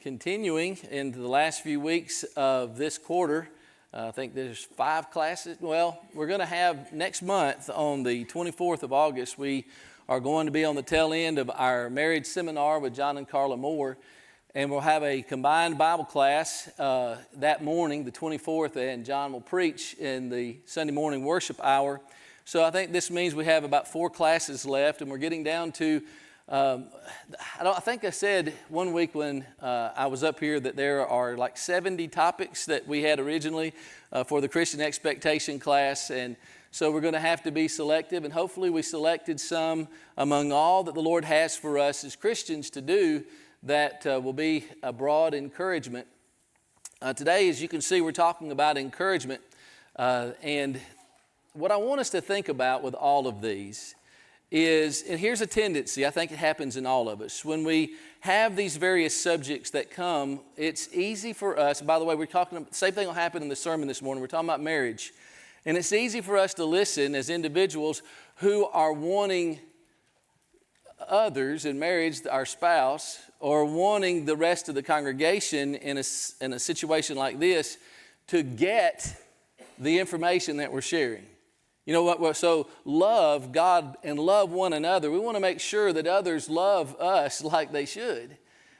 continuing into the last few weeks of this quarter. I think there's 5 classes. Well, we're going to have next month on the 24th of August, we are going to be on the tail end of our marriage seminar with John and Carla Moore. And we'll have a combined Bible class that morning, the 24th, and John will preach in the Sunday morning worship hour. So I think this means we have about 4 classes left, and we're getting down to, I think I said one week when I was up here that there are like 70 topics that we had originally for the Christian expectation class. And so we're going to have to be selective, and hopefully we selected some among all that the Lord has for us as Christians to do that will be a broad encouragement. Today, as you can see, we're talking about encouragement. And what I want us to think about with all of these is, and here's a tendency, I think it happens in all of us. When we have these various subjects that come, it's easy for us, by the way, we're talking, the same thing will happen in the sermon this morning, we're talking about marriage. And it's easy for us to listen as individuals who are wanting others in marriage, our spouse, or wanting the rest of the congregation in a situation like this to get the information that we're sharing. You know what? So love God and love one another. We want to make sure that others love us like they should.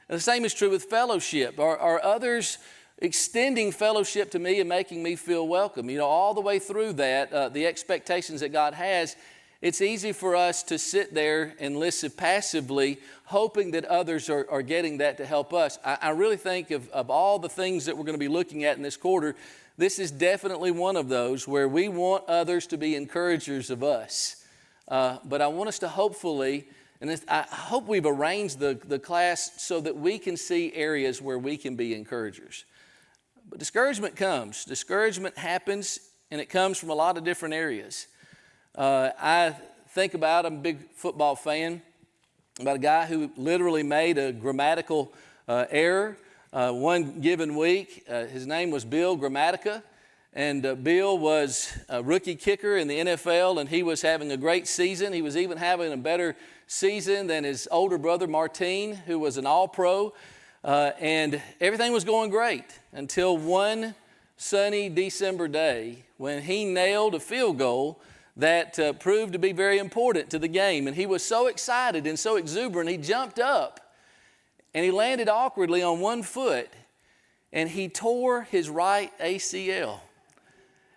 And the same is true with fellowship. Are others extending fellowship to me and making me feel welcome? You know, all the way through that, the expectations that God has, it's easy for us to sit there and listen passively, hoping that others are getting that to help us. I really think of all the things that we're going to be looking at in this quarter, this is definitely one of those where we want others to be encouragers of us. But I want us to hopefully, and I hope we've arranged the class so that we can see areas where we can be encouragers. But discouragement comes. Discouragement happens, and it comes from a lot of different areas. I think about, I'm a big football fan, about a guy who literally made a grammatical error one given week. His name was Bill Grammatica, and Bill was a rookie kicker in the NFL, and he was having a great season. He was even having a better season than his older brother Martine, who was an all-pro, and everything was going great until one sunny December day when he nailed a field goal that proved to be very important to the game. And he was so excited and so exuberant, he jumped up and he landed awkwardly on one foot and he tore his right ACL.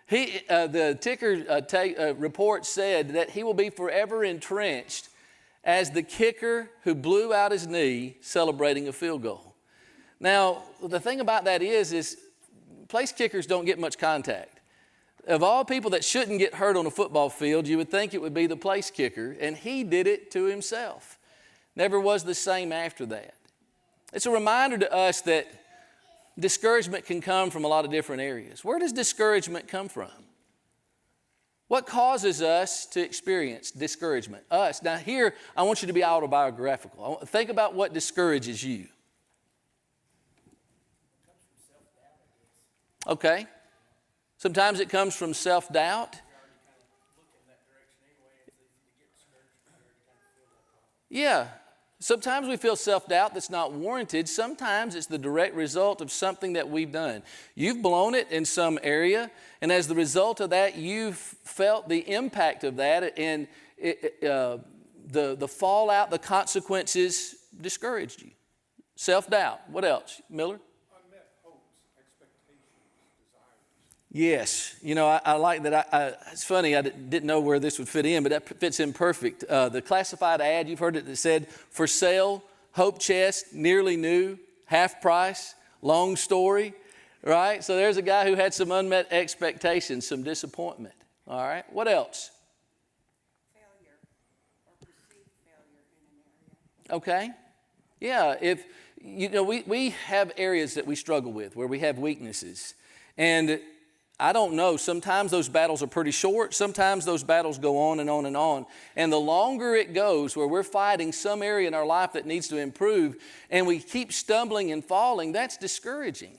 The ticker report said that he will be forever entrenched as the kicker who blew out his knee celebrating a field goal. Now, the thing about that is place kickers don't get much contact. Of all people that shouldn't get hurt on a football field, you would think it would be the place kicker, and he did it to himself. Never was the same after that. It's a reminder to us that discouragement can come from a lot of different areas. Where does discouragement come from? What causes us to experience discouragement? Us. Now here, I want you to be autobiographical. Think about what discourages you. Okay. Sometimes it comes from self-doubt. Yeah. Sometimes we feel self-doubt that's not warranted. Sometimes it's the direct result of something that we've done. You've blown it in some area, and as the result of that, you've felt the impact of that, and the fallout, the consequences discouraged you. Self-doubt. What else? Miller? Yes. You know, I like that. It's funny, I didn't know where this would fit in, but that fits in perfect. The classified ad, you've heard it that said, for sale, hope chest, nearly new, half price, long story, right? So there's a guy who had some unmet expectations, some disappointment. All right. What else? Failure or perceived failure in an area. Okay. Yeah. If, you know, we have areas that we struggle with where we have weaknesses. And I don't know, sometimes those battles are pretty short, sometimes those battles go on and on and on. And the longer it goes where we're fighting some area in our life that needs to improve and we keep stumbling and falling, that's discouraging.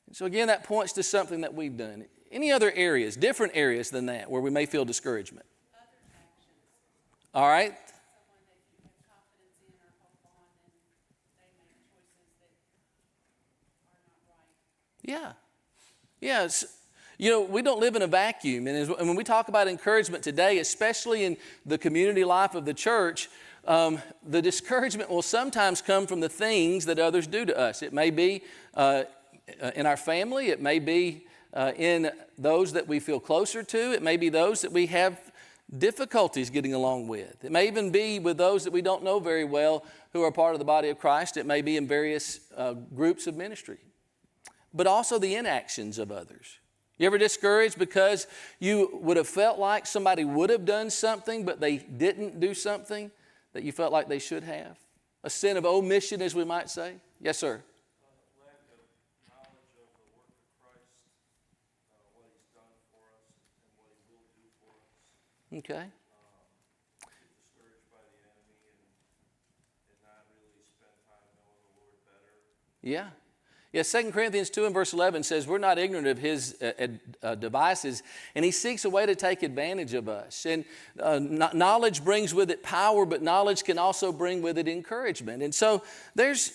And so again, that points to something that we've done. Any other areas, different areas than that, where we may feel discouragement? Other actions. All right. Someone that you have confidence in or hope on, and they make choices that Yeah. Yes. You know, we don't live in a vacuum. And when we talk about encouragement today, especially in the community life of the church, the discouragement will sometimes come from the things that others do to us. It may be in our family. It may be in those that we feel closer to. It may be those that we have difficulties getting along with. It may even be with those that we don't know very well who are part of the body of Christ. It may be in various groups of ministry. But also the inactions of others. You ever discouraged because you would have felt like somebody would have done something, but they didn't do something that you felt like they should have? A sin of omission, as we might say. Yes, sir. Lack of knowledge of the work of Christ, what He's done for us and what He will do for us. Okay. Get discouraged by the enemy and not really spend time knowing the Lord better. Yeah. Yeah, 2 Corinthians 2 and verse 11 says we're not ignorant of his devices, and he seeks a way to take advantage of us. And knowledge brings with it power, but knowledge can also bring with it encouragement. And so there's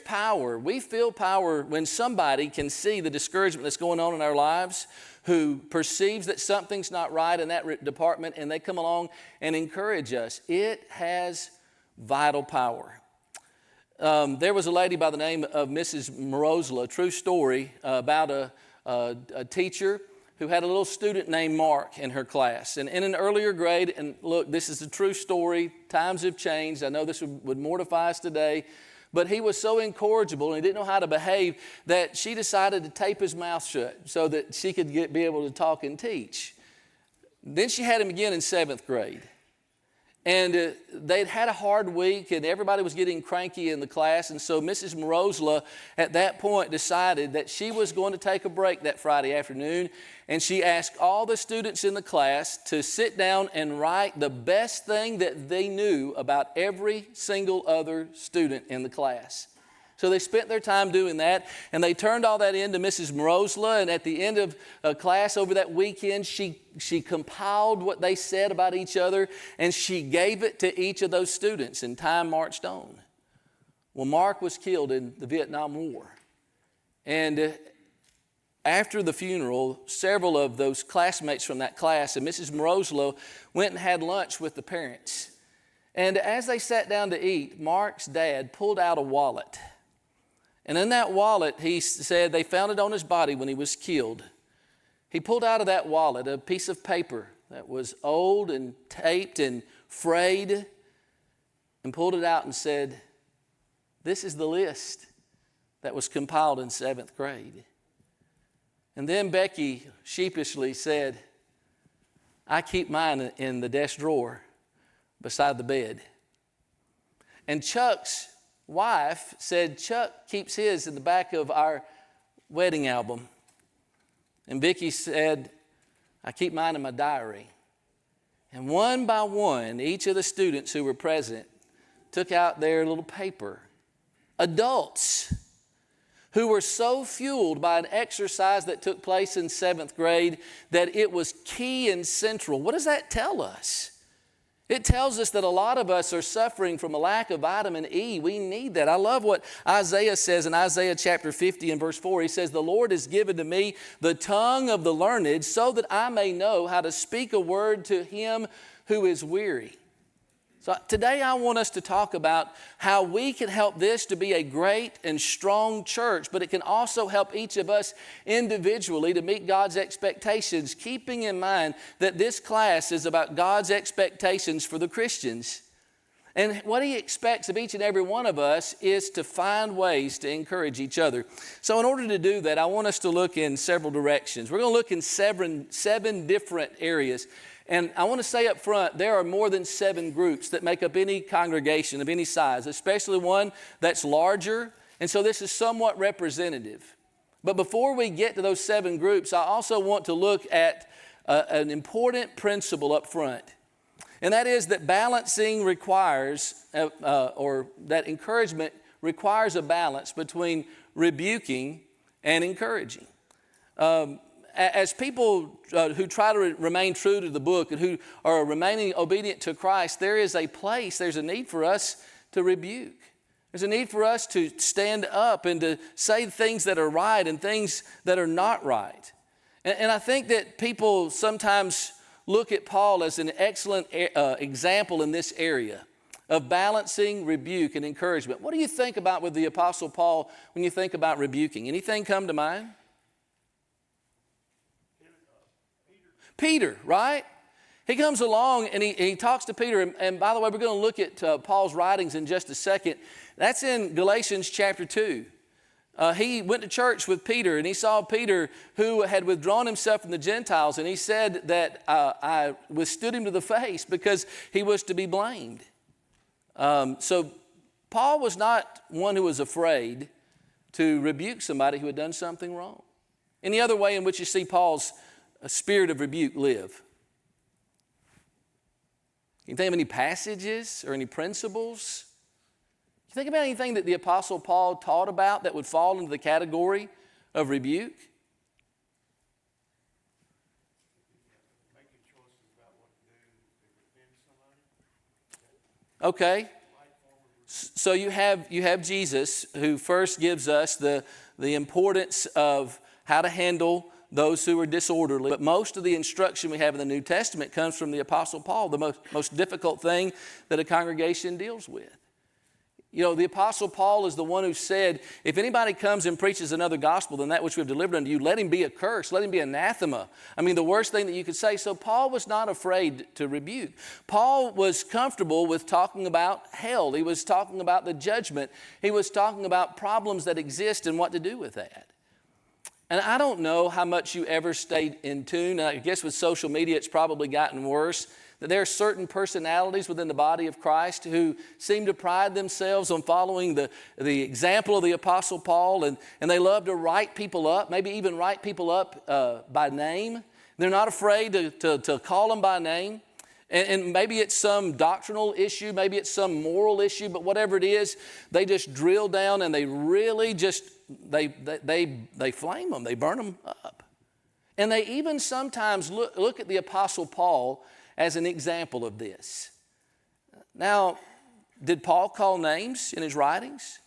power. We feel power when somebody can see the discouragement that's going on in our lives, who perceives that something's not right in that department, and they come along and encourage us. It has vital power. There was a lady by the name of Mrs. Morozla, a true story about a teacher who had a little student named Mark in her class. And in an earlier grade, and look, this is a true story, times have changed. I know this would mortify us today, but he was so incorrigible and he didn't know how to behave that she decided to tape his mouth shut so that she could be able to talk and teach. Then she had him again in 7th grade. And they'd had a hard week, and everybody was getting cranky in the class. And so Mrs. Morozla at that point decided that she was going to take a break that Friday afternoon. And she asked all the students in the class to sit down and write the best thing that they knew about every single other student in the class. So they spent their time doing that, and they turned all that in to Mrs. Morozla, and at the end of class over that weekend, she compiled what they said about each other, and she gave it to each of those students, and time marched on. Well, Mark was killed in the Vietnam War, and after the funeral, several of those classmates from that class and Mrs. Morozla went and had lunch with the parents. And as they sat down to eat, Mark's dad pulled out a wallet. And in that wallet, he said they found it on his body when he was killed. He pulled out of that wallet a piece of paper that was old and taped and frayed and pulled it out and said, "This is the list that was compiled in 7th grade." And then Becky sheepishly said, "I keep mine in the desk drawer beside the bed." And Chuck's wife said Chuck keeps his in the back of our wedding album. And Vicky said, "I keep mine in my diary." And one by one, each of the students who were present took out their little paper. Adults who were so fueled by an exercise that took place in 7th grade that it was key and central. What does that tell us? It tells us that a lot of us are suffering from a lack of vitamin E. We need that. I love what Isaiah says in Isaiah chapter 50 and verse 4. He says, "The Lord has given to me the tongue of the learned so that I may know how to speak a word to him who is weary." So today I want us to talk about how we can help this to be a great and strong church, but it can also help each of us individually to meet God's expectations, keeping in mind that this class is about God's expectations for the Christians. And what He expects of each and every one of us is to find ways to encourage each other. So in order to do that, I want us to look in several directions. We're going to look in seven different areas. And I want to say up front, there are more than 7 groups that make up any congregation of any size, especially one that's larger. And so this is somewhat representative. But before we get to those 7 groups, I also want to look at an important principle up front. And that is that balancing requires, or that encouragement requires a balance between rebuking and encouraging. As people who try to remain true to the book and who are remaining obedient to Christ, there's a need for us to rebuke. There's a need for us to stand up and to say things that are right and things that are not right. And I think that people sometimes look at Paul as an excellent example in this area of balancing rebuke and encouragement. What do you think about with the Apostle Paul when you think about rebuking? Anything come to mind? Peter, right? He comes along and he talks to Peter. And by the way, we're going to look at Paul's writings in just a second. That's in Galatians chapter 2. He went to church with Peter, and he saw Peter who had withdrawn himself from the Gentiles, and he said that I withstood him to the face because he was to be blamed. So Paul was not one who was afraid to rebuke somebody who had done something wrong. Any other way in which you see Paul's spirit of rebuke live? Can you think of any passages or any principles? Can you think about anything that the Apostle Paul taught about that would fall into the category of rebuke? Making choices about what to do to defend somebody. Okay. So you have Jesus, who first gives us the importance of how to handle those who are disorderly. But most of the instruction we have in the New Testament comes from the Apostle Paul, the most difficult thing that a congregation deals with. You know, the Apostle Paul is the one who said, if anybody comes and preaches another gospel than that which we have delivered unto you, let him be accursed, let him be anathema. I mean, the worst thing that you could say. So Paul was not afraid to rebuke. Paul was comfortable with talking about hell. He was talking about the judgment. He was talking about problems that exist and what to do with that. And I don't know how much you ever stayed in tune. I guess with social media, it's probably gotten worse. That there are certain personalities within the body of Christ who seem to pride themselves on following the example of the Apostle Paul, and they love to write people up, maybe even write people up by name. They're not afraid to call them by name. And maybe it's some doctrinal issue, maybe it's some moral issue, but whatever it is, they just drill down and they really just, they flame them, they burn them up. And they even sometimes look at the Apostle Paul as an example of this. Now, did Paul call names in his writings?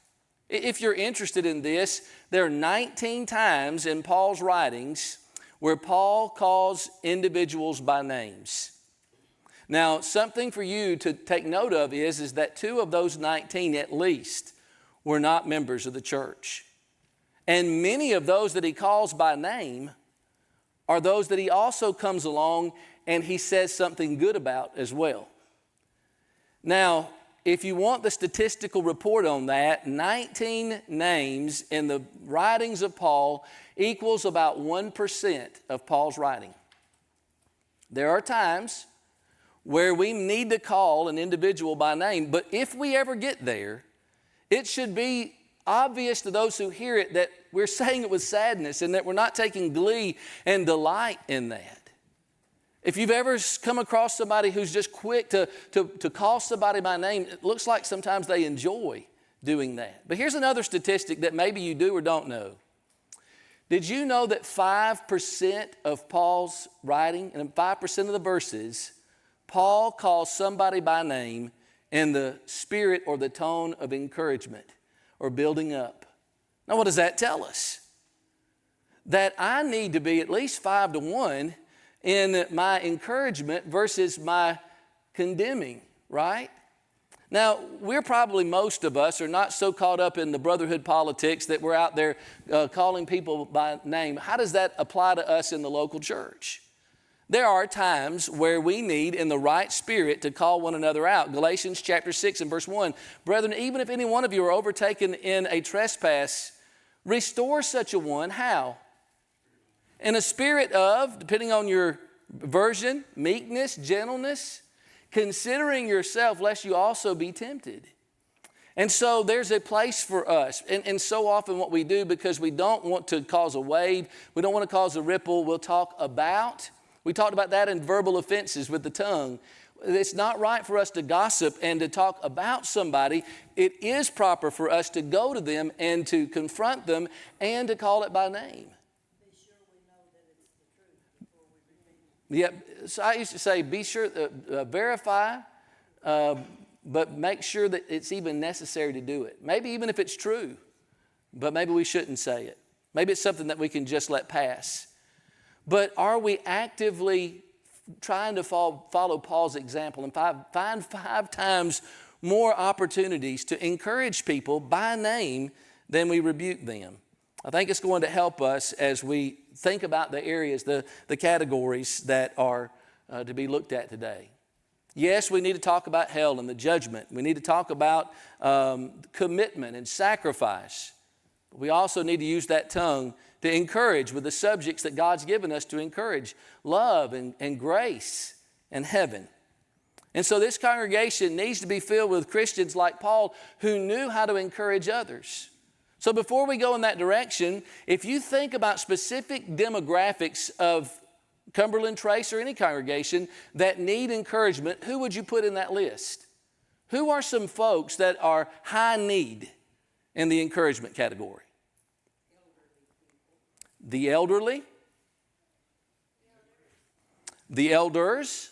If you're interested in this, there are 19 times in Paul's writings where Paul calls individuals by names. Now, something for you to take note of is that 2 of those 19 at least were not members of the church. And many of those that he calls by name are those that he also comes along and he says something good about as well. Now, if you want the statistical report on that, 19 names in the writings of Paul equals about 1% of Paul's writing. There are times where we need to call an individual by name, but if we ever get there, it should be obvious to those who hear it that we're saying it with sadness and that we're not taking glee and delight in that. If you've ever come across somebody who's just quick to call somebody by name, it looks like sometimes they enjoy doing that. But here's another statistic that maybe you do or don't know. Did you know that 5% of Paul's writing and 5% of the verses, Paul calls somebody by name in the spirit or the tone of encouragement or building up? Now, what does that tell us? That I need to be at least 5 to 1 in my encouragement versus my condemning, right? Now, we're probably, most of us, are not so caught up in the brotherhood politics that we're out there calling people by name. How does that apply to us in the local church? There are times where we need, in the right spirit, to call one another out. Galatians chapter 6 and verse 1, brethren, even if any one of you are overtaken in a trespass, restore such a one. How? In a spirit of, depending on your version, meekness, gentleness, considering yourself, lest you also be tempted. And so there's a place for us. And so often what we do, because we don't want to cause a wave, we don't want to cause a ripple, we talked about that in verbal offenses with the tongue. It's not right for us to gossip and to talk about somebody. It is proper for us to go to them and to confront them and to call it by name. Yep. So I used to say, be sure, verify but make sure that it's even necessary to do it. Maybe even if it's true, but maybe we shouldn't say it. Maybe it's something that we can just let pass. But are we actively trying to follow Paul's example and find 5 times more opportunities to encourage people by name than we rebuke them? I think it's going to help us as we think about the areas, the categories that are to be looked at today. Yes, we need to talk about hell and the judgment. We need to talk about commitment and sacrifice. But we also need to use that tongue to encourage with the subjects that God's given us to encourage: love and grace and heaven. And so this congregation needs to be filled with Christians like Paul who knew how to encourage others. So before we go in that direction, if you think about specific demographics of Cumberland Trace or any congregation that need encouragement, who would you put in that list? Who are some folks that are high need in the encouragement category? The elderly, the elders,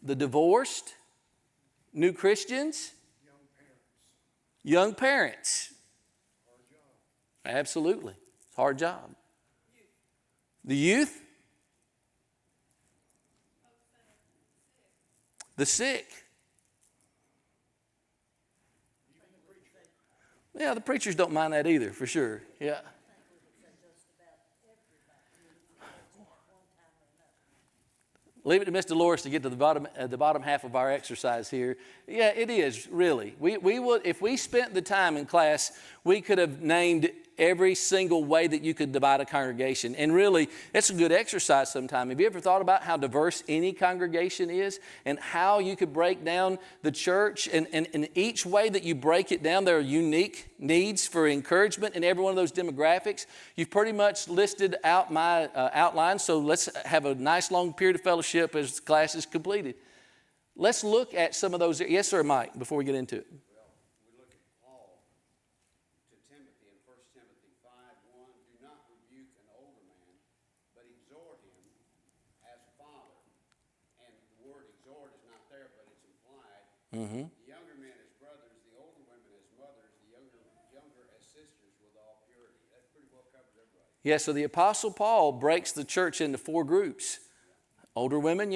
the divorced, new Christians, young parents. Absolutely. It's a hard job. The youth, the sick. Yeah, the preachers don't mind that either, for sure. Yeah. Leave it to Miss Dolores to get to the bottom half of our exercise here. Yeah, it is, really. We would, if we spent the time in class, we could have named every single way that you could divide a congregation. And really, it's a good exercise sometime. Have you ever thought about how diverse any congregation is and how you could break down the church? And in each way that you break it down, there are unique needs for encouragement in every one of those demographics. You've pretty much listed out my outline, so let's have a nice long period of fellowship as class is completed. Let's look at some of those. Yes, sir, Mike, before we get into it. Mm-hmm. The younger men as brothers, the older women as mothers, the younger as sisters with all purity. That pretty well covers everybody. Yeah, so the Apostle Paul breaks the church into 4 groups: older women,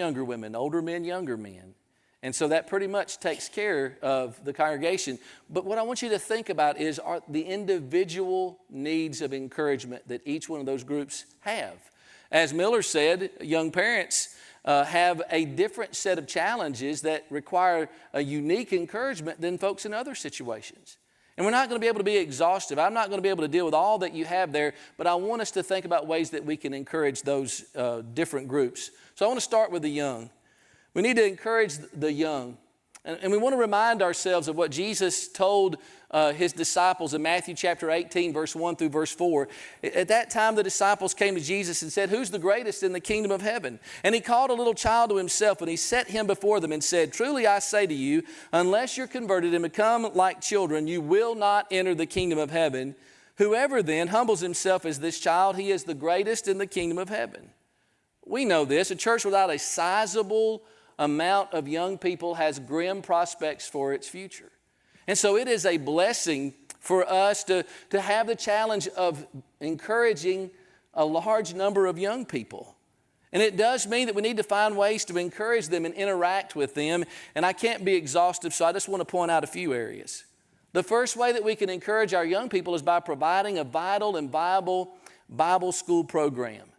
older men, younger men. And so that pretty much takes care of the congregation. But what I want you to think about is are the individual needs of encouragement that each one of those groups have. As Miller said, young parents have a different set of challenges that require a unique encouragement than folks in other situations. And we're not going to be able to be exhaustive. I'm not going to be able to deal with all that you have there, but I want us to think about ways that we can encourage those different groups. So I want to start with the young. We need to encourage the young. And we want to remind ourselves of what Jesus told his disciples in Matthew chapter 18, verse 1 through verse 4. At that time, the disciples came to Jesus and said, "Who's the greatest in the kingdom of heaven?" And he called a little child to himself, and he set him before them and said, "Truly I say to you, unless you're converted and become like children, you will not enter the kingdom of heaven. Whoever then humbles himself as this child, he is the greatest in the kingdom of heaven." We know this. A church without a sizable amount of young people has grim prospects for its future. And so it is a blessing for us to have the challenge of encouraging a large number of young people. And it does mean that we need to find ways to encourage them and interact with them. And I can't be exhaustive, so I just want to point out a few areas. The first way that we can encourage our young people is by providing a vital and viable Bible school program.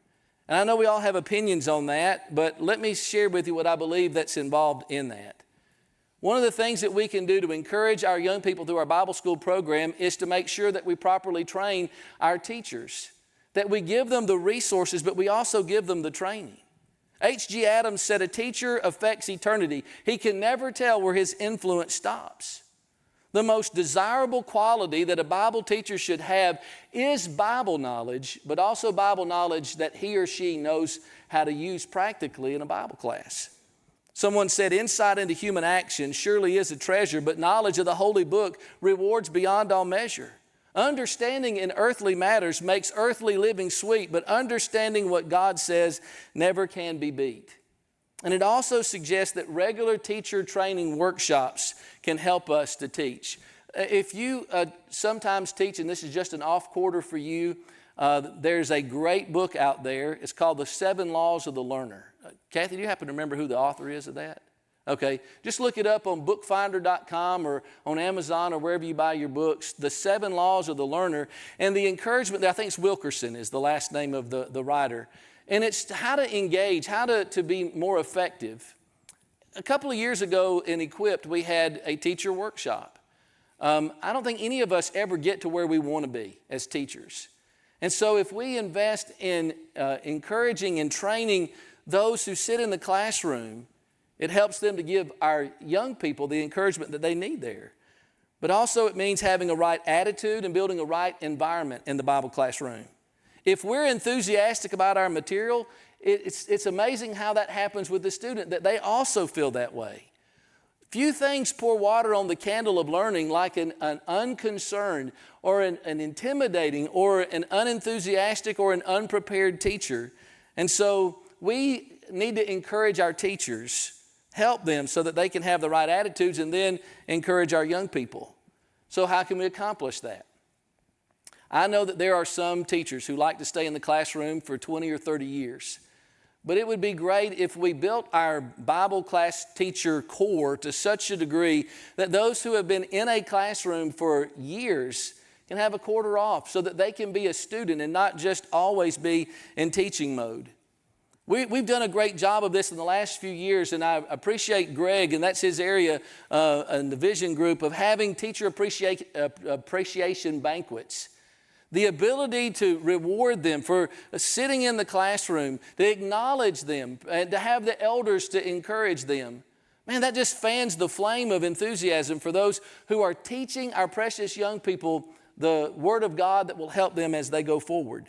And I know we all have opinions on that, but let me share with you what I believe that's involved in that. One of the things that we can do to encourage our young people through our Bible school program is to make sure that we properly train our teachers, that we give them the resources, but we also give them the training. H.G. Adams said, "A teacher affects eternity. He can never tell where his influence stops." The most desirable quality that a Bible teacher should have is Bible knowledge, but also Bible knowledge that he or she knows how to use practically in a Bible class. Someone said, "Insight into human action surely is a treasure, but knowledge of the Holy Book rewards beyond all measure. Understanding in earthly matters makes earthly living sweet, but understanding what God says never can be beat." And it also suggests that regular teacher training workshops can help us to teach. If you sometimes teach, and this is just an off quarter for you, there's a great book out there. It's called The 7 Laws of the Learner. Kathy, do you happen to remember who the author is of that? Okay, just look it up on bookfinder.com or on Amazon or wherever you buy your books, The 7 Laws of the Learner. And the encouragement, I think it's Wilkerson is the last name of the writer. And it's how to engage, how to be more effective. A couple of years ago in Equipped, we had a teacher workshop. I don't think any of us ever get to where we want to be as teachers. And so if we invest in encouraging and training those who sit in the classroom, it helps them to give our young people the encouragement that they need there. But also it means having a right attitude and building a right environment in the Bible classroom. If we're enthusiastic about our material, it's amazing how that happens with the student, that they also feel that way. Few things pour water on the candle of learning like an unconcerned or an intimidating or an unenthusiastic or an unprepared teacher. And so we need to encourage our teachers, help them so that they can have the right attitudes, and then encourage our young people. So how can we accomplish that? I know that there are some teachers who like to stay in the classroom for 20 or 30 years. But it would be great if we built our Bible class teacher corps to such a degree that those who have been in a classroom for years can have a quarter off so that they can be a student and not just always be in teaching mode. We've done a great job of this in the last few years, and I appreciate Greg, and that's his area in the vision group, of having teacher appreciation banquets. The ability to reward them for sitting in the classroom, to acknowledge them, and to have the elders to encourage them. Man, that just fans the flame of enthusiasm for those who are teaching our precious young people the Word of God that will help them as they go forward.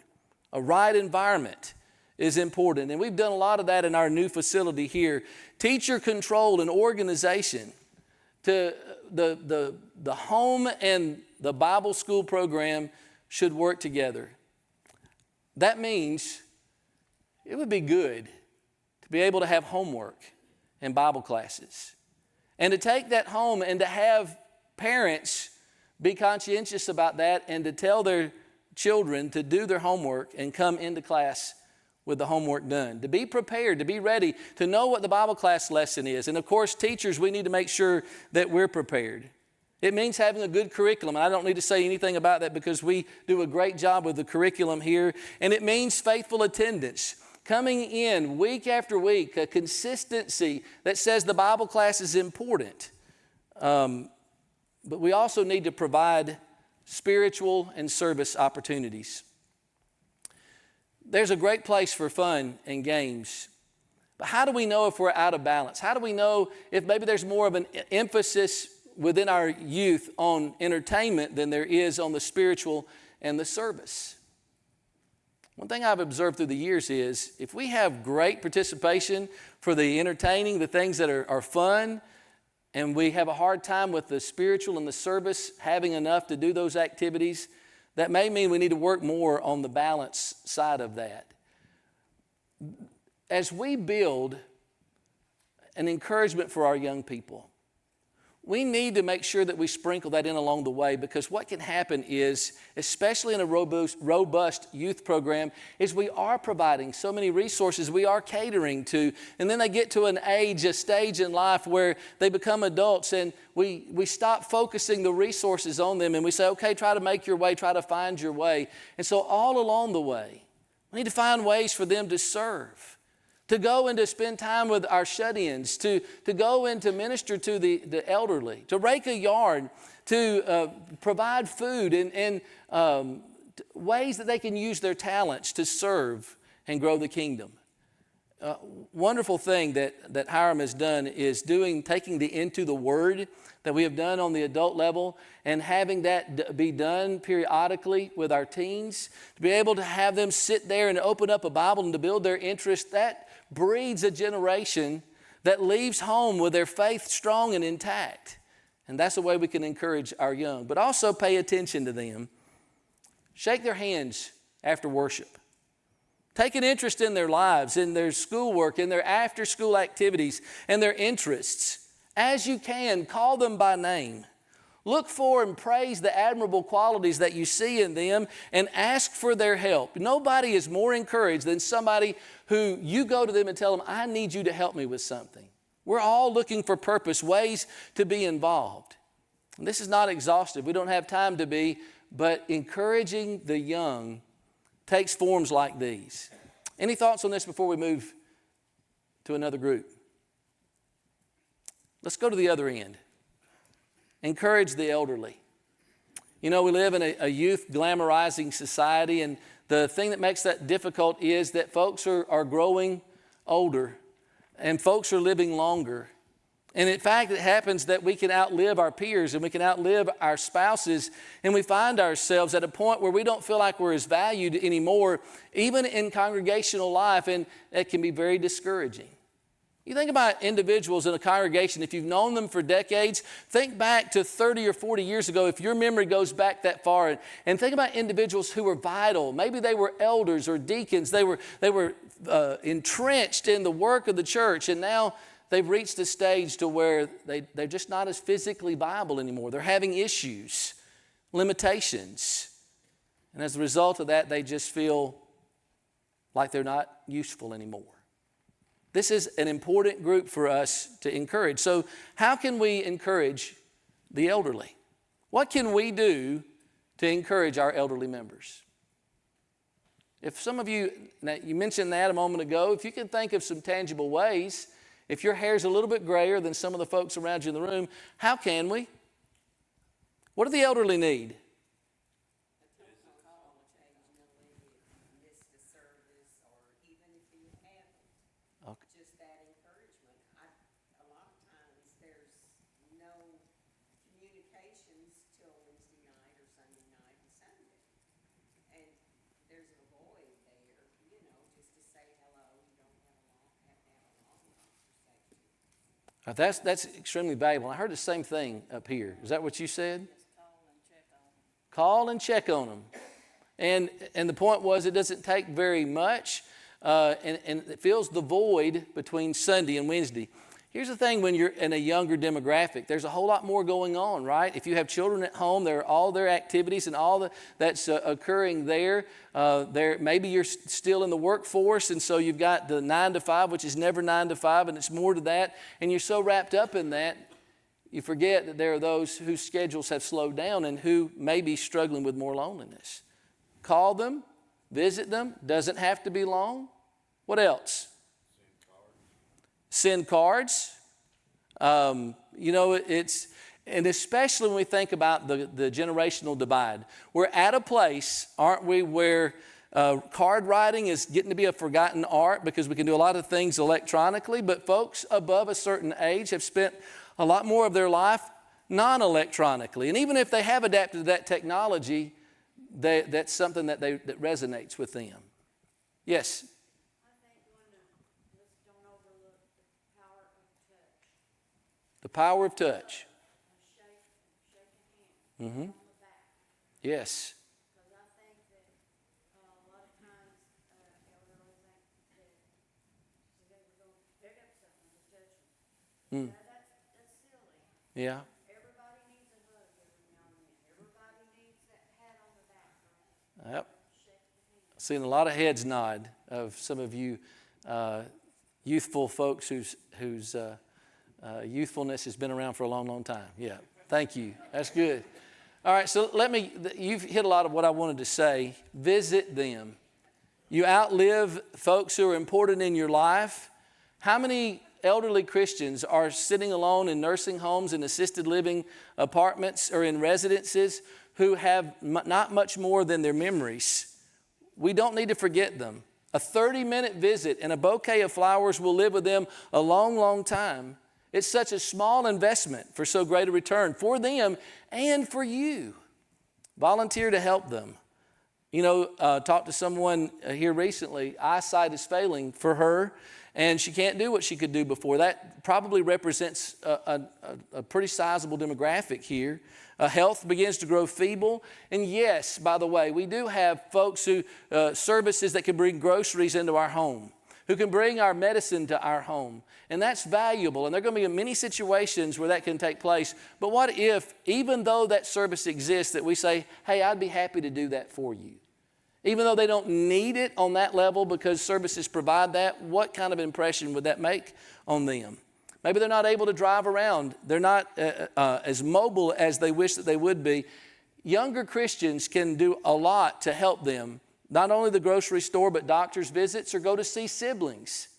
A right environment is important, and we've done a lot of that in our new facility here. Teacher control and organization. To the home and the Bible school program should work together. That means it would be good to be able to have homework and Bible classes, and to take that home and to have parents be conscientious about that and to tell their children to do their homework and come into class with the homework done, to be prepared, to be ready, to know what the Bible class lesson is. And of course, teachers, we need to make sure that we're prepared. It means having a good curriculum, and I don't need to say anything about that because we do a great job with the curriculum here. And it means faithful attendance, coming in week after week, a consistency that says the Bible class is important. But we also need to provide spiritual and service opportunities. There's a great place for fun and games. But how do we know if we're out of balance? How do we know if maybe there's more of an emphasis within our youth on entertainment than there is on the spiritual and the service? One thing I've observed through the years is if we have great participation for the entertaining, the things that are fun, and we have a hard time with the spiritual and the service having enough to do those activities, that may mean we need to work more on the balance side of that. As we build an encouragement for our young people, we need to make sure that we sprinkle that in along the way, because what can happen is, especially in a robust youth program, is we are providing so many resources, we are catering to, and then they get to a stage in life where they become adults, and we stop focusing the resources on them, and we say, okay, try to make your way, try to find your way. And so all along the way, we need to find ways for them to serve, to go and to spend time with our shut-ins, to go and to minister to the elderly, to rake a yard, to provide food and ways that they can use their talents to serve and grow the kingdom. Wonderful thing that Hiram has done is taking the Into the Word that we have done on the adult level and having that be done periodically with our teens, to be able to have them sit there and open up a Bible and to build their interest. That breeds a generation that leaves home with their faith strong and intact. And that's the way we can encourage our young. But also pay attention to them. Shake their hands after worship. Take an interest in their lives, in their schoolwork, in their after-school activities, and their interests. As you can, call them by name. Look for and praise the admirable qualities that you see in them and ask for their help. Nobody is more encouraged than somebody who you go to them and tell them, I need you to help me with something. We're all looking for purpose, ways to be involved. And this is not exhaustive. We don't have time to be, but encouraging the young takes forms like these. Any thoughts on this before we move to another group? Let's go to the other end. Encourage the elderly. You know, we live in a youth glamorizing society, and the thing that makes that difficult is that folks are growing older and folks are living longer. And in fact, it happens that we can outlive our peers and we can outlive our spouses, and we find ourselves at a point where we don't feel like we're as valued anymore, even in congregational life, and it can be very discouraging. You think about individuals in a congregation, if you've known them for decades, think back to 30 or 40 years ago, if your memory goes back that far, and think about individuals who were vital. Maybe they were elders or deacons. They were entrenched in the work of the church, and now they've reached a stage to where they're just not as physically viable anymore. They're having issues, limitations. And as a result of that, they just feel like they're not useful anymore. This is an important group for us to encourage. So how can we encourage the elderly? What can we do to encourage our elderly members? If some of you, now you mentioned that a moment ago, if you can think of some tangible ways, if your hair's a little bit grayer than some of the folks around you in the room, how can we? What do the elderly need? Just that encouragement. A lot of times there's no communications till Wednesday night or Sunday night and Sunday. And there's a void there, just to say hello. You don't have to have a long conversation. That's extremely valuable. I heard the same thing up here. Is that what you said? Just call and check on them. Call and check on them. And the point was, it doesn't take very much. And it fills the void between Sunday and Wednesday. Here's the thing, when you're in a younger demographic, there's a whole lot more going on, right? If you have children at home, there are all their activities and all that's occurring there. Maybe you're still in the workforce, and so you've got the 9 to 5, which is never 9 to 5, and it's more to that. And you're so wrapped up in that, you forget that there are those whose schedules have slowed down and who may be struggling with more loneliness. Call them. Visit them. Doesn't have to be long. What else? Send cards. And especially when we think about the generational divide. We're at a place, aren't we, where card writing is getting to be a forgotten art because we can do a lot of things electronically, but folks above a certain age have spent a lot more of their life non-electronically. And even if they have adapted to that technology, that's something that resonates with them. Yes? I think let's don't overlook the power of touch. The power of touch. Shake a hand on the back. Yes. Because I think that a lot of times elderly think that they were going to pick up something to touch them. That's silly. Yeah. Everybody needs a hug every now and then. Everybody needs that pat on the back. Yep. I've seen a lot of heads nod of some of you youthful folks whose youthfulness has been around for a long, long time. Yeah, thank you. That's good. All right, so you've hit a lot of what I wanted to say. Visit them. You outlive folks who are important in your life. How many elderly Christians are sitting alone in nursing homes and assisted living apartments or in residences who have not much more than their memories? We don't need to forget them. A 30-minute visit and a bouquet of flowers will live with them a long, long time. It's such a small investment for so great a return for them and for you. Volunteer to help them. Talked to someone here recently. Eyesight is failing for her, and she can't do what she could do before. That probably represents a pretty sizable demographic here. Health begins to grow feeble. And yes, by the way, we do have folks who, services that can bring groceries into our home, who can bring our medicine to our home. And that's valuable. And there are going to be many situations where that can take place. But what if, even though that service exists, that we say, hey, I'd be happy to do that for you? Even though they don't need it on that level because services provide that, what kind of impression would that make on them? Maybe they're not able to drive around. They're not as mobile as they wish that they would be. Younger Christians can do a lot to help them. Not only the grocery store, but doctor's visits, or go to see siblings,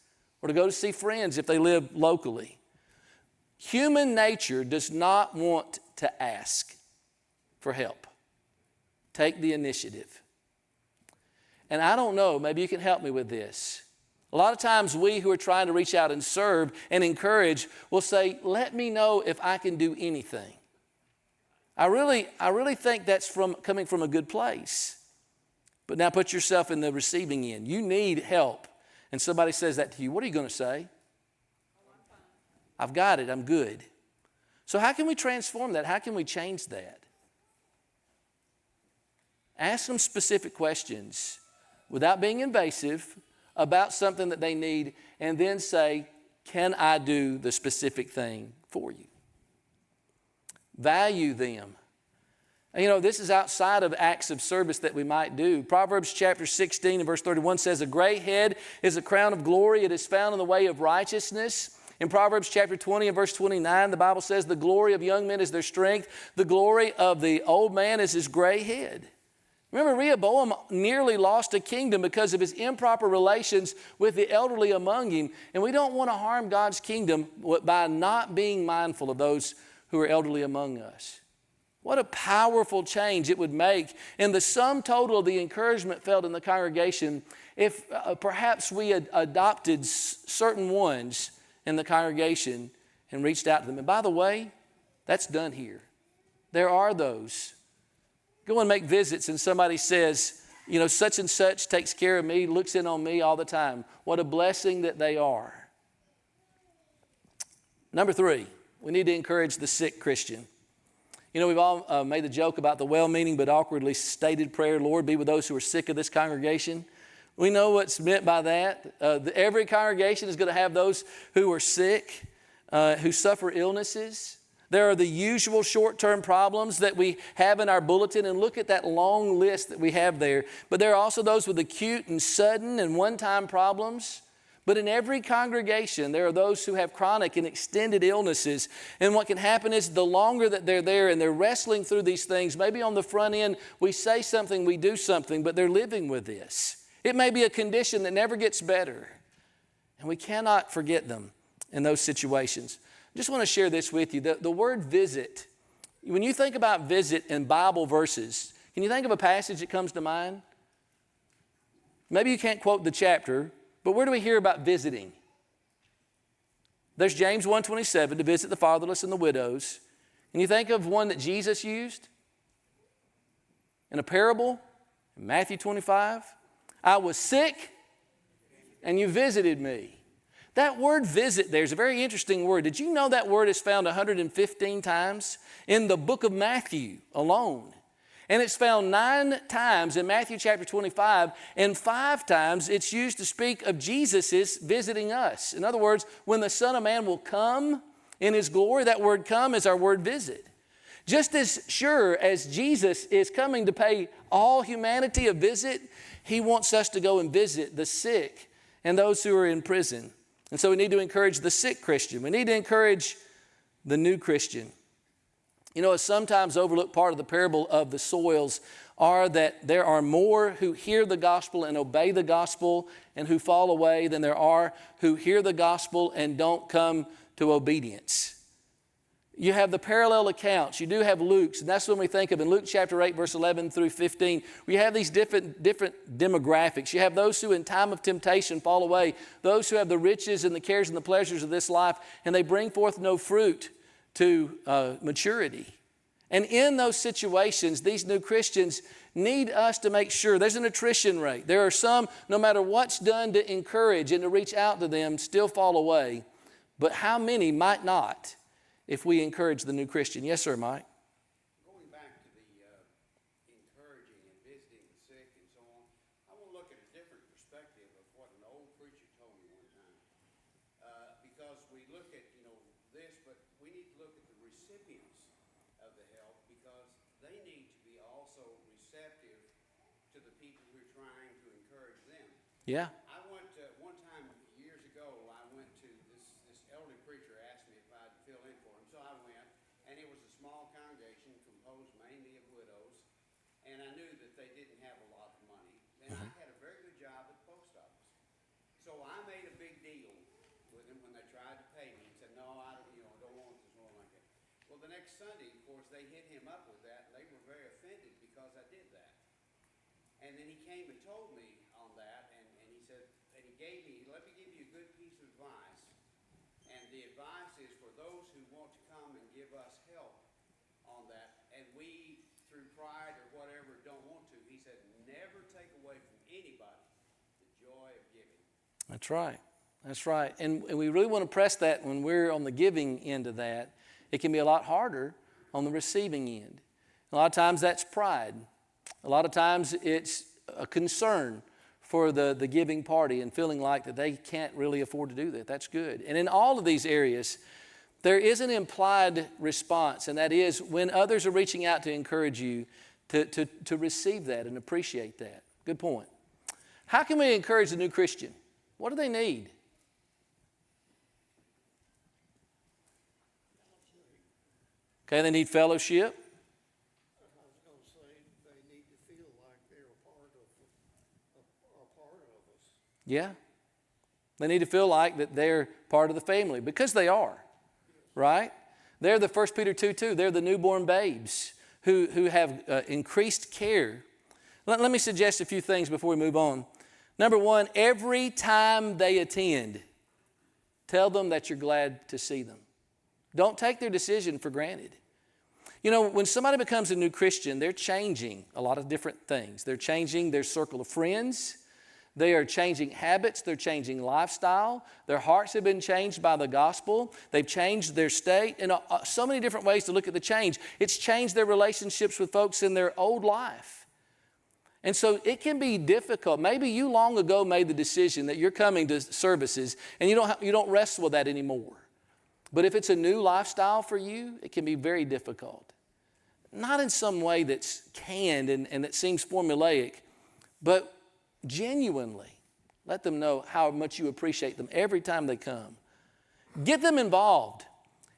or to go to see friends if they live locally. Human nature does not want to ask for help. Take the initiative. And I don't know, maybe you can help me with this. A lot of times we who are trying to reach out and serve and encourage will say, let me know if I can do anything. I really think that's coming from a good place. But now put yourself in the receiving end. You need help. And somebody says that to you. What are you going to say? I've got it. I'm good. So how can we transform that? How can we change that? Ask them specific questions without being invasive about something that they need, and then say, can I do the specific thing for you? Value them. And this is outside of acts of service that we might do. Proverbs chapter 16 and verse 31 says, a gray head is a crown of glory. It is found in the way of righteousness. In Proverbs chapter 20 and verse 29, the Bible says, the glory of young men is their strength. The glory of the old man is his gray head. Remember, Rehoboam nearly lost a kingdom because of his improper relations with the elderly among him. And we don't want to harm God's kingdom by not being mindful of those who are elderly among us. What a powerful change it would make in the sum total of the encouragement felt in the congregation if perhaps we had adopted certain ones in the congregation and reached out to them. And by the way, that's done here. There are those. Go and make visits and somebody says, such and such takes care of me, looks in on me all the time. What a blessing that they are. Number 3, we need to encourage the sick Christian. We've all made the joke about the well-meaning but awkwardly stated prayer, Lord, be with those who are sick of this congregation. We know what's meant by that. Every congregation is going to have those who are sick, who suffer illnesses. There are the usual short-term problems that we have in our bulletin, and look at that long list that we have there. But there are also those with acute and sudden and one-time problems. But in every congregation, there are those who have chronic and extended illnesses. And what can happen is the longer that they're there and they're wrestling through these things, maybe on the front end we say something, we do something, but they're living with this. It may be a condition that never gets better. And we cannot forget them in those situations. I just want to share this with you. The word visit, when you think about visit in Bible verses, can you think of a passage that comes to mind? Maybe you can't quote the chapter, but where do we hear about visiting? There's James 1:27, to visit the fatherless and the widows. Can you think of one that Jesus used? In a parable, in Matthew 25, I was sick and you visited me. That word visit there is a very interesting word. Did you know that word is found 115 times in the book of Matthew alone? And it's found 9 times in Matthew chapter 25, and 5 times it's used to speak of Jesus visiting us. In other words, when the Son of Man will come in his glory, that word come is our word visit. Just as sure as Jesus is coming to pay all humanity a visit, he wants us to go and visit the sick and those who are in prison. And so we need to encourage the sick Christian. We need to encourage the new Christian. A sometimes overlooked part of the parable of the soils are that there are more who hear the gospel and obey the gospel and who fall away than there are who hear the gospel and don't come to obedience. You have the parallel accounts. You do have Luke's, and that's when we think of in Luke chapter 8, verse 11 through 15. We have these different demographics. You have those who in time of temptation fall away, those who have the riches and the cares and the pleasures of this life, and they bring forth no fruit to maturity. And in those situations, these new Christians need us to make sure there's an attrition rate. There are some, no matter what's done to encourage and to reach out to them, still fall away. But how many might not if we encourage the new Christian? Yes, sir, Mike? Going back to the encouraging and visiting the sick and so on, I want to look at a different perspective of what an old preacher told me one time. Because we look at, this, but we need to look at the recipients of the help because they need to be also receptive to the people who are trying to encourage them. Yeah. I went one time years ago. I went to this elderly preacher asked me if I'd fill in for him, so I went, and it was a small congregation composed mainly of widows, and I knew that they didn't have a lot of money, and I had a very good job at the post office, so I made a big deal with them when they tried to pay me and said, no, I don't want this or like that. Well, the next Sunday, of course, they hit him up with that, and they were very offended because I did that. And then he came and told me on that, and he said, and he gave me, let me give you a good piece of advice. And the advice is for those who want to come and give us help on that, and we, through pride or whatever, don't want to, he said, never take away from anybody the joy of giving. That's right. That's right. And we really want to press that when we're on the giving end of that. It can be a lot harder on the receiving end. A lot of times that's pride. A lot of times it's a concern for the giving party and feeling like that they can't really afford to do that. That's good. And in all of these areas, there is an implied response, and that is when others are reaching out to encourage you to receive that and appreciate that. Good point. How can we encourage the new Christian? What do they need? Okay, they need fellowship. I was going to say they need to feel like they're a part of us. Yeah. They need to feel like that they're part of the family because they are, right? They're the 1 Peter 2:2. They're the newborn babes who have increased care. Let me suggest a few things before we move on. Number one, every time they attend, tell them that you're glad to see them. Don't take their decision for granted. When somebody becomes a new Christian, they're changing a lot of different things. They're changing their circle of friends. They are changing habits. They're changing lifestyle. Their hearts have been changed by the gospel. They've changed their state. And so many different ways to look at the change. It's changed their relationships with folks in their old life. And so it can be difficult. Maybe you long ago made the decision that you're coming to services and you don't wrestle with that anymore. But if it's a new lifestyle for you, it can be very difficult. Not in some way that's canned and that seems formulaic, but genuinely let them know how much you appreciate them every time they come. Get them involved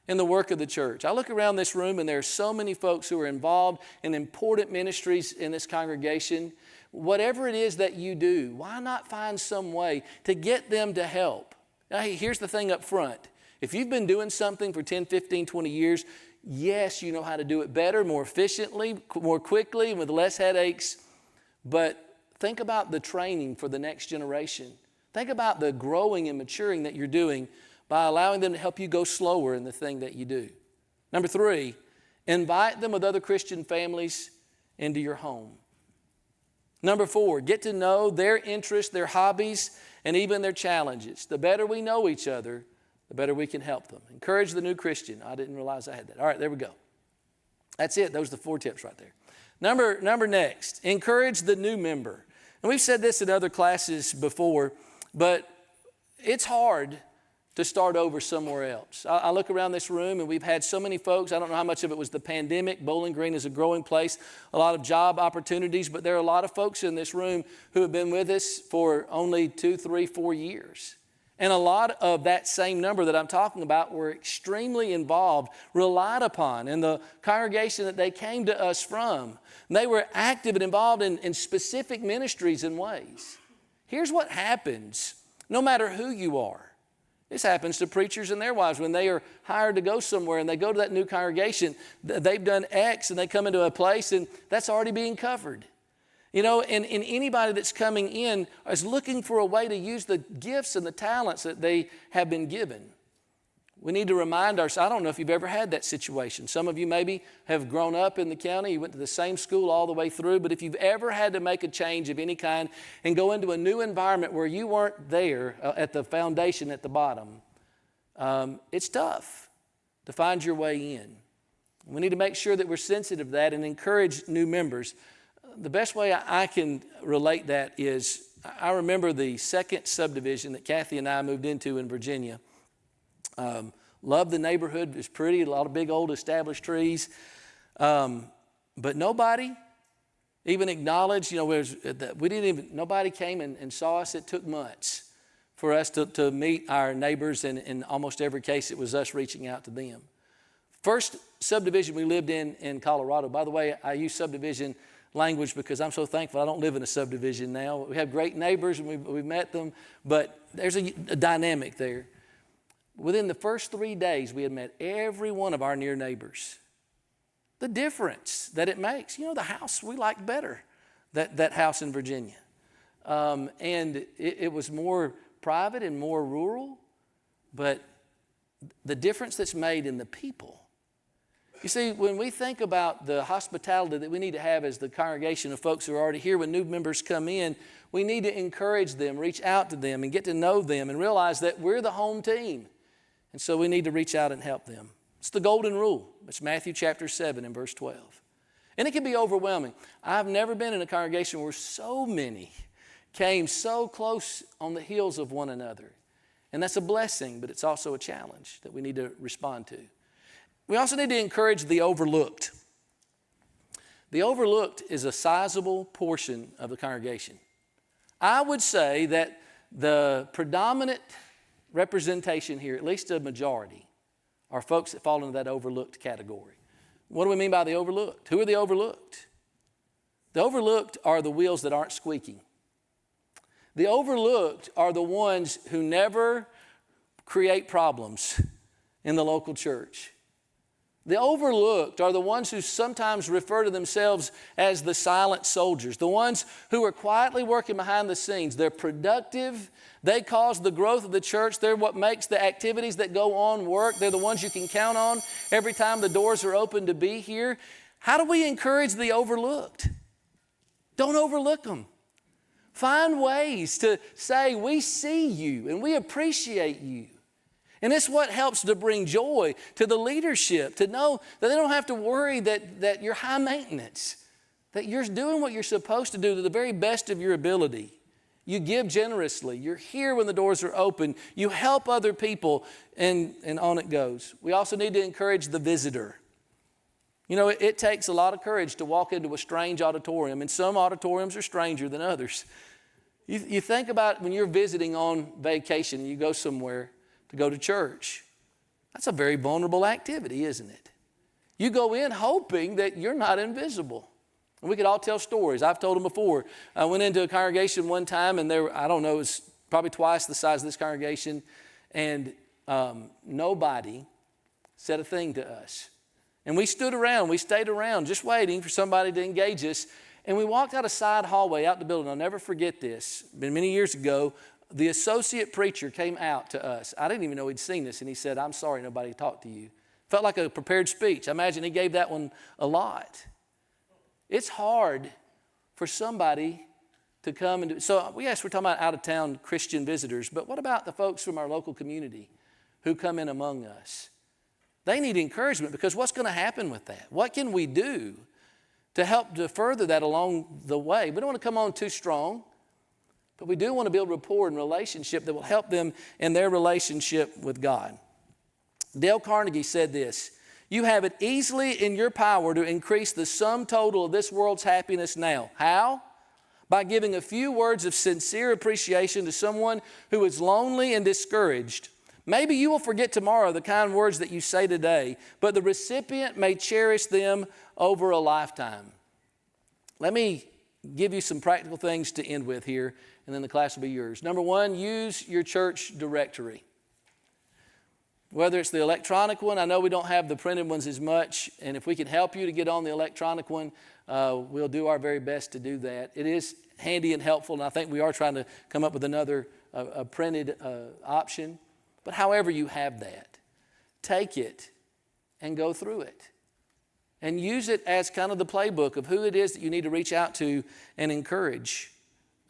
in the work of the church. I look around this room and there are so many folks who are involved in important ministries in this congregation. Whatever it is that you do, why not find some way to get them to help? Now, here's the thing up front. If you've been doing something for 10, 15, 20 years, yes, you know how to do it better, more efficiently, more quickly, with less headaches. But think about the training for the next generation. Think about the growing and maturing that you're doing by allowing them to help you go slower in the thing that you do. Number 3, invite them with other Christian families into your home. Number 4, get to know their interests, their hobbies, and even their challenges. The better we know each other, the better we can help them. Encourage the new Christian. I didn't realize I had that. All right, there we go. That's it. Those are the 4 tips right there. Number next, encourage the new member. And we've said this in other classes before, but it's hard to start over somewhere else. I look around this room and we've had so many folks. I don't know how much of it was the pandemic. Bowling Green is a growing place, a lot of job opportunities, but there are a lot of folks in this room who have been with us for only 2, 3, 4 years. And a lot of that same number that I'm talking about were extremely involved, relied upon in the congregation that they came to us from. And they were active and involved in specific ministries and ways. Here's what happens, no matter who you are. This happens to preachers and their wives when they are hired to go somewhere and they go to that new congregation. They've done X and they come into a place and that's already being covered. And anybody that's coming in is looking for a way to use the gifts and the talents that they have been given. We need to remind ourselves. I don't know if you've ever had that situation. Some of you maybe have grown up in the county. You went to the same school all the way through. But if you've ever had to make a change of any kind and go into a new environment where you weren't there at the foundation at the bottom, it's tough to find your way in. We need to make sure that we're sensitive to that and encourage new members. The best way I can relate that is I remember the second subdivision that Kathy and I moved into in Virginia. Loved the neighborhood. It was pretty, a lot of big old established trees. But nobody even acknowledged, nobody came and saw us. It took months for us to meet our neighbors, and in almost every case it was us reaching out to them. First subdivision we lived in Colorado. By the way, I use subdivision language because I'm so thankful I don't live in a subdivision now. We have great neighbors and we've met them, but there's a dynamic there. Within the first 3 days, we had met every one of our near neighbors. The difference that it makes. The house we liked better, that house in Virginia. And it was more private and more rural, but the difference that's made in the people. You see, when we think about the hospitality that we need to have as the congregation of folks who are already here, when new members come in, we need to encourage them, reach out to them, and get to know them and realize that we're the home team. And so we need to reach out and help them. It's the golden rule. It's Matthew chapter 7 and verse 12. And it can be overwhelming. I've never been in a congregation where so many came so close on the heels of one another. And that's a blessing, but it's also a challenge that we need to respond to. We also need to encourage the overlooked. The overlooked is a sizable portion of the congregation. I would say that the predominant representation here, at least a majority, are folks that fall into that overlooked category. What do we mean by the overlooked? Who are the overlooked? The overlooked are the wheels that aren't squeaking. The overlooked are the ones who never create problems in the local church. The overlooked are the ones who sometimes refer to themselves as the silent soldiers, the ones who are quietly working behind the scenes. They're productive. They cause the growth of the church. They're what makes the activities that go on work. They're the ones you can count on every time the doors are open to be here. How do we encourage the overlooked? Don't overlook them. Find ways to say, we see you and we appreciate you. And it's what helps to bring joy to the leadership, to know that they don't have to worry that you're high maintenance, that you're doing what you're supposed to do to the very best of your ability. You give generously. You're here when the doors are open. You help other people, and on it goes. We also need to encourage the visitor. It takes a lot of courage to walk into a strange auditorium, and some auditoriums are stranger than others. You think about when you're visiting on vacation and you go somewhere to go to church. That's a very vulnerable activity, isn't it? You go in hoping that you're not invisible. And we could all tell stories. I've told them before. I went into a congregation one time, and it was probably twice the size of this congregation, and nobody said a thing to us. And we stood around, we stayed around just waiting for somebody to engage us, and we walked out a side hallway out the building. I'll never forget this. Been many years ago. The associate preacher came out to us. I didn't even know he'd seen this, and he said, "I'm sorry nobody talked to you." Felt like a prepared speech. I imagine he gave that one a lot. It's hard for somebody to come and do. So yes, we're talking about out-of-town Christian visitors, but what about the folks from our local community who come in among us? They need encouragement, because what's going to happen with that? What can we do to help to further that along the way? We don't want to come on too strong. But we do want to build rapport and relationship that will help them in their relationship with God. Dale Carnegie said this: "You have it easily in your power to increase the sum total of this world's happiness now." How? By giving a few words of sincere appreciation to someone who is lonely and discouraged. Maybe you will forget tomorrow the kind words that you say today, but the recipient may cherish them over a lifetime. Let me give you some practical things to end with here, and then the class will be yours. Number one, use your church directory. Whether it's the electronic one, I know we don't have the printed ones as much, and if we can help you to get on the electronic one, we'll do our very best to do that. It is handy and helpful, and I think we are trying to come up with another printed option. But however you have that, take it and go through it. And use it as kind of the playbook of who it is that you need to reach out to and encourage.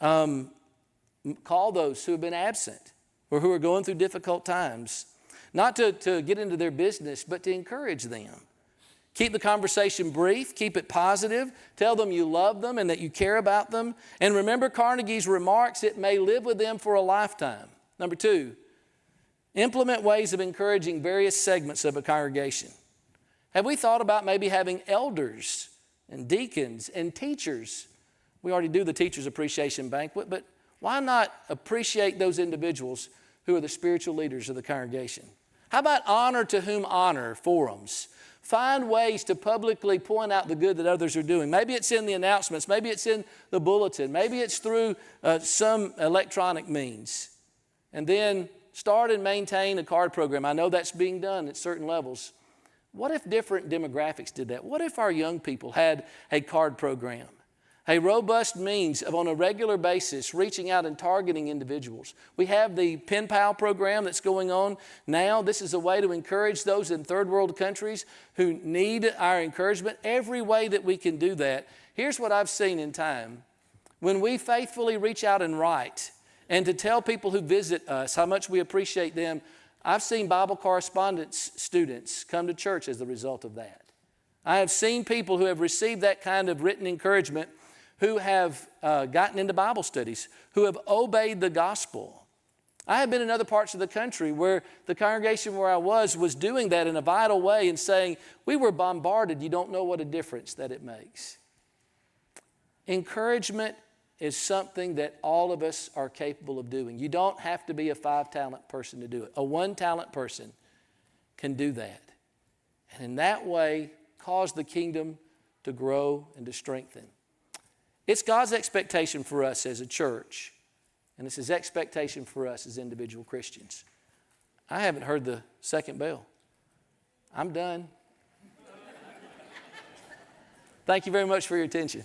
Call those who have been absent or who are going through difficult times. Not to get into their business, but to encourage them. Keep the conversation brief. Keep it positive. Tell them you love them and that you care about them. And remember Carnegie's remarks, it may live with them for a lifetime. Number 2, implement ways of encouraging various segments of a congregation. Have we thought about maybe having elders and deacons and teachers? We already do the Teachers Appreciation Banquet, but why not appreciate those individuals who are the spiritual leaders of the congregation? How about honor to whom honor forums? Find ways to publicly point out the good that others are doing. Maybe it's in the announcements. Maybe it's in the bulletin. Maybe it's through some electronic means. And then start and maintain a card program. I know that's being done at certain levels. What if different demographics did that? What if our young people had a card program? A robust means of on a regular basis reaching out and targeting individuals. We have the Pen Pal program that's going on now. This is a way to encourage those in third world countries who need our encouragement. Every way that we can do that. Here's what I've seen in time. When we faithfully reach out and write and to tell people who visit us how much we appreciate them, I've seen Bible correspondence students come to church as a result of that. I have seen people who have received that kind of written encouragement who have gotten into Bible studies, who have obeyed the gospel. I have been in other parts of the country where the congregation where I was doing that in a vital way and saying, we were bombarded. You don't know what a difference that it makes. Encouragement is something that all of us are capable of doing. You don't have to be a 5-talent person to do it. A 1-talent person can do that. And in that way, cause the kingdom to grow and to strengthen. It's God's expectation for us as a church, and it's His expectation for us as individual Christians. I haven't heard the second bell. I'm done. Thank you very much for your attention.